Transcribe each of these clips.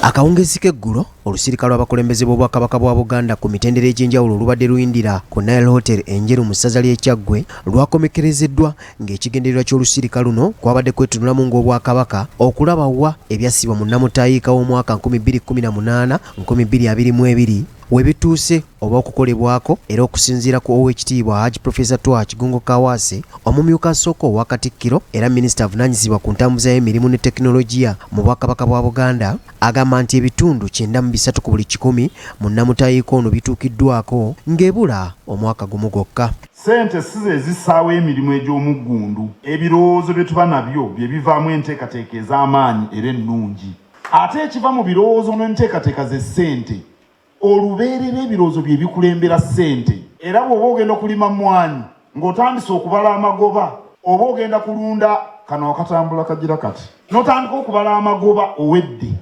Akawungezi k'eggulo Olusirika Lw'abakulembeze b'Obwakabaka bwa Buganda ku mitendera egy'enjawulo olubadde luyindira ku Nile Hotel Njeru mu ssaza ly'e Kyaggwe lwakomekerezeddwa ng'ekigendererwa ky'olusirika luno kwabadde kwetunulamu ng'Obwakabaka okulaba wa ebyassibwa mu nnamutayiika w'omwaka 2018-2022 we bituuse oba okukolebwako era okusinziira ku Oweekitiibwa Hajji Professor Kigongo Kawase omumyuka asooka owa Katikkiro era minisita avunaanyizibwa ku ntambuza y'emirimu ne tekinologiya mu Bwakabaka bwa Buganda agamba nti ebitundu 93 ku buli 100 mu nnamutayiika ono bituukiddwako ng'ebula omwaka gumu gwokka. Sente size ezisaawa emirimu egy'omuggundu ebirowoozo bye tuba nabyo bye bivaamu enteekateeka ez'amaanyi era ennungi ate ekiva mu birowoozo n'enteekateeka ze ssente olubeerera ebirowoozo bye bikulembera ssente era bw'oba ogenda okulima mmwanyi ng'otandise okubala amagoba oba ogenda kulunda kano akatambula kagira kati n'otandika okubala amagoba owedde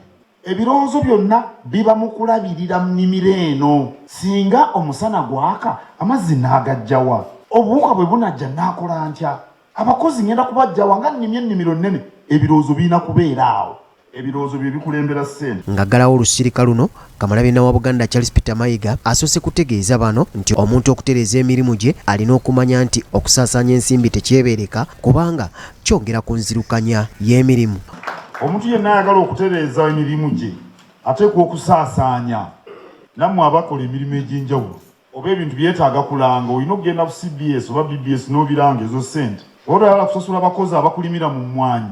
ebirowoozo byonna biba mu kulabirira mu nnimiro eno singa omusana gwaka amazzi n'agajjawa obuwuka bwe bunajja n'akola ntya abakozi ngenda kubajjawa nga nnimye ennimiro nnene ebirowoozo birina kubeera awo ebirowoozo bye bikulembera ssente. Ng'aggalawo olusirika luno Kamalabyonna wa Buganda Charles Peter Mayiga asoose kutegeeza bano nti omuntu okutereeza emirimu gye alina okumanya nti okusaasaanya ensimbi tekyebeereka kubanga kyongera ku nzirukanya y'emirimu. Omuntu yenna ayagala okutereeza emirimu gye ateekwa okusaasaanya. Nammwe abakola emirimu egy'enjawulo oba ebintu byetaaga kulanga olina okugenda ku CBS oba BBS n'obiranga ezo ssente oba oyagala kusasula abakozi abakulimira mu mmwanyi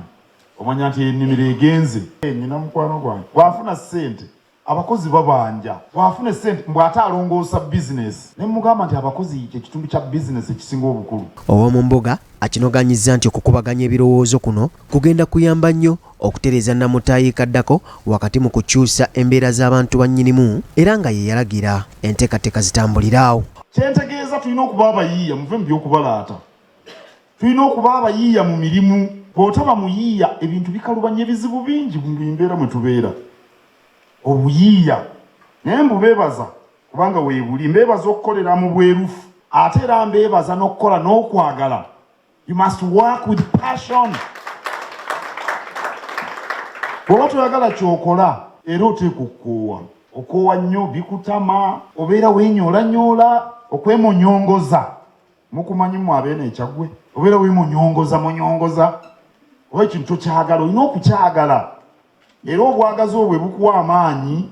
omanya nti ennimiro egenze nnyina mukwano gwange bw'afuna ssente abakozi babanja bw'afuna ssente bw'ate alongoosa bizinesi ne mugamba nti abakozi ekitundu kya bizinesi ekisinga obukulu. Ow'omu mbuga akinoganyizza nti okukubaganya ebirowoozo kuno kugenda kuyamba nnyo okutereeza nnamutayiika ddako wakati mu kukyusa embeera z'abantu bannyinimu era nga ye yalagira enteekateeka zitambuliraawo. Kyentegeeza tulina okuba abayiiya muve mu by'okubalaata tulina okuba abayiiya mu mirimu. Bw'otaba muyiiya ebintu bikalubanya ebizibu bingi mu mbeera mwe tubeera. Obuyiiya naye mbubeebaza kubanga weebuli mbeebaza okukolera mu bwerufu ate era mbeebaza n'okukola n'okwagala. You must work with passion. Bw'oba toyagala kyokola era oteekwa okukoowa. Okoowa nnyo bikutama obeera weenyoolanyoola okwemonyongoza. Mukumanyi mu abeena ekyagwe obeera weemonyongoza. Oba ekintu tokyagala olina okukyagala era obwagazi obwo bukuwa amaanyi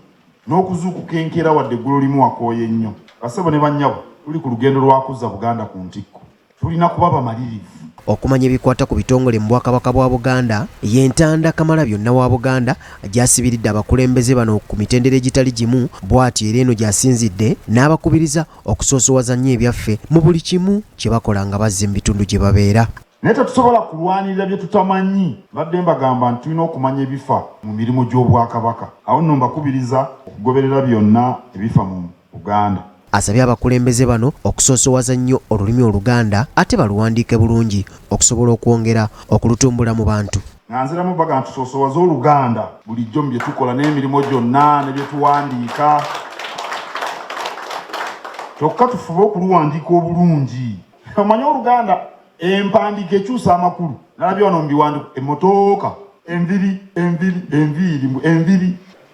n'okuzuukuka enkeera wadde eggulu limu wakooye nnyo. Basebo ne bannyabo tuli ku lugendo lwakuzza Buganda ku ntikko tulina kuba bamalirivu. Okumanya ebikwata ku bitongole mu Bwakabaka bwa Buganda y'entanda Kamalabyonna wa Buganda gyasibiridde abakulembeze bano ku mitendera egitali gimu bw'atyo era eno gyasinzidde n'abakubiriza okusosoowaza nnyo ebyaffe mu buli kimu kye bakola nga bazza mu bitundu gye babeera. Naye tetusobola kulwanirira bye tutamanyi badde mbagamba nti tulina okumanya ebifa mu mirimu gy'Obwakabaka. Awo nno mbakubiriza okugoberera byonna ebifa mu Buganda. Asabye abakulembeze bano okusosoowaza nnyo olulimi Oluganda ate baluwandiike bulungi okusobola okwongera okulutumbula mu bantu. Nziramu baga nti tusosoowaze Oluganda bulijjo mu bye tukola n'emirimu gyonna ne bye tuwandiika. Kyokka tufube okuluwandiika obulungi. Omanyi Oluganda empandiika ekyusa amakulu nalabye wano mu biwandiiko emmotoka enviri.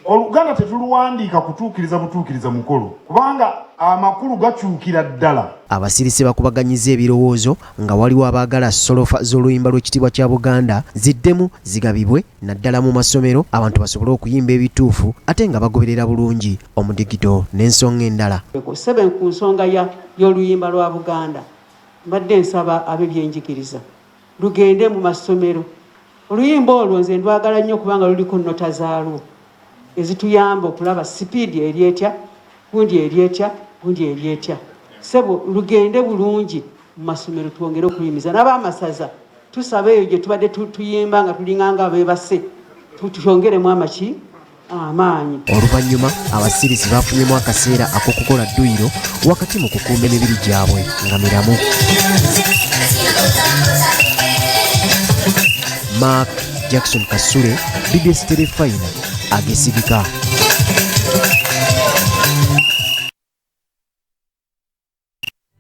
Oluganda tetuluwandiika kutuukiriza butuukiriza mukolo kubanga amakulu gakyukira ddala. Abasirisi bakubaganyiza ebirowoozo nga waliwo abaagala solofa z'oluyimba lw'ekitiibwa kya Buganda ziddemu zigabibwe naddala mu masomero abantu basobole okuyimba ebituufu ate nga bagoberera bulungi omudigito n'ensonga endala. Sebe ku nsonga y'oluyimba lwa Buganda mbadde nsaba ab'ebyenjigiriza lugende mu masomero. Oluyimba olwo nze ndwagala nnyo kubanga luliko nnota zaalwo ezituyamba okulaba sipiidi eryetya gundi eryetya. Sebo lugende bulungi mu masomero twongere okuyimiza n'abaamasaza tusaba eyo gye tubadde tuyimba nga tulinganga abeebase tuyongeremu amaanyi. Oluvannyuma abasirisi bafunyemu akaseera ak'okukola dduyiro wakati mu kukuuma emibiri gyabwe nga miramu. Mark Jackson Kasule, BBS Telefayina, agesibika.